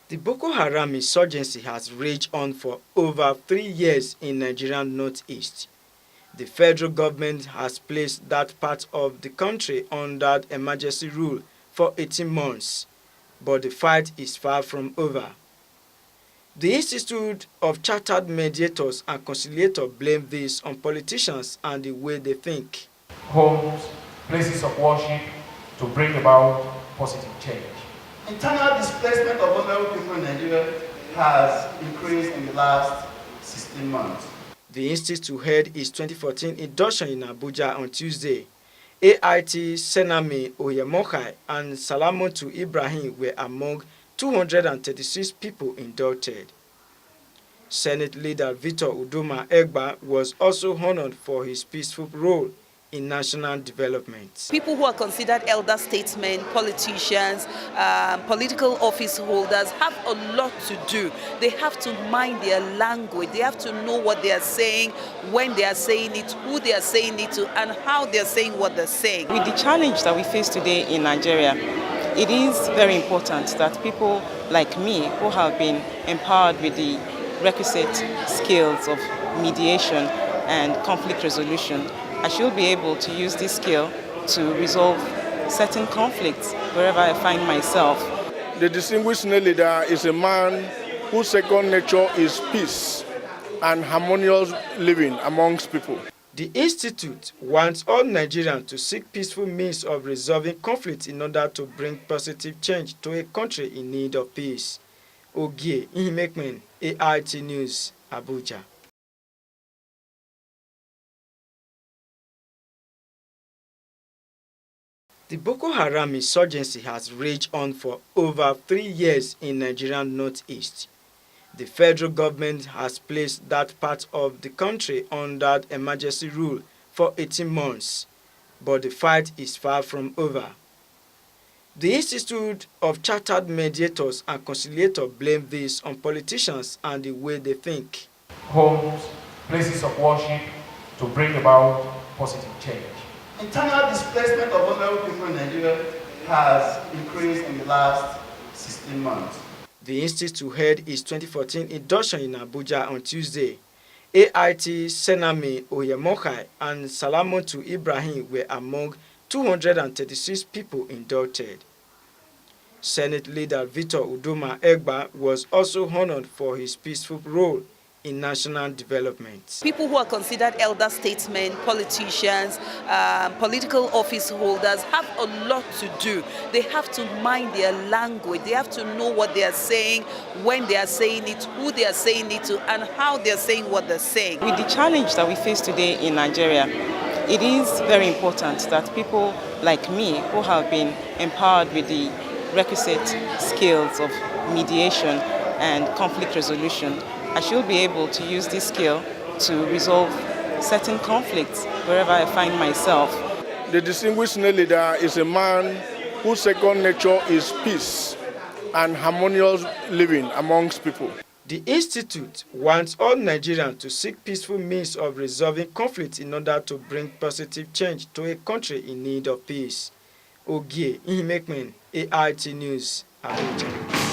The Boko Haram insurgency has raged on for over 3 years in Nigerian northeast. The federal government has placed that part of the country under emergency rule for 18 months, but the fight is far from over. The Institute of Chartered Mediators and Conciliators blame this on politicians and the way they think. Homes, places of worship to bring about positive change. Internal displacement of vulnerable people in Nigeria has increased in the last 16 months. The institute held its 2014 induction in Abuja on Tuesday. AIT Senami Oyemokai and Salamotu Ibrahim were among 236 people inducted. Senate leader Victor Udoma Egba was also honored for his peaceful role in national development. People who are considered elder statesmen, politicians, political office holders have a lot to do. They have to mind their language. They have to know what they are saying, when they are saying it, who they are saying it to, and how they are saying what they're saying. With the challenge that we face today in Nigeria, it is very important that people like me, who have been empowered with the requisite skills of mediation and conflict resolution, I should be able to use this skill to resolve certain conflicts wherever I find myself. The distinguished senior leader is a man whose second nature is peace and harmonious living amongst people. The Institute wants all Nigerians to seek peaceful means of resolving conflict in order to bring positive change to a country in need of peace. Ogie Ihimekmen, AIT News, Abuja. The Boko Haram insurgency has raged on for over 3 years in Nigerian northeast. The federal government has placed that part of the country under emergency rule for 18 months, but the fight is far from over. The Institute of Chartered Mediators and Conciliators blame this on politicians and the way they think. Homes, places of worship to bring about positive change. Internal displacement of vulnerable people in Nigeria has increased in the last 16 months. The institute held its 2014 induction in Abuja on Tuesday. AIT Senami Oyemokai and Salamotu Ibrahim were among 236 people inducted. Senate leader Victor Udoma Egba was also honored for his peaceful role in national development. People who are considered elder statesmen, politicians, political office holders have a lot to do. They have to mind their language. They have to know what they are saying, when they are saying it, who they are saying it to, and how they are saying what they're saying. With the challenge that we face today in Nigeria, it is very important that people like me, who have been empowered with the requisite skills of mediation and conflict resolution, I should be able to use this skill to resolve certain conflicts wherever I find myself. The distinguished senior leader is a man whose second nature is peace and harmonious living amongst people. The Institute wants all Nigerians to seek peaceful means of resolving conflict in order to bring positive change to a country in need of peace. Ogie Ihimekmen, AIT News, Abuja.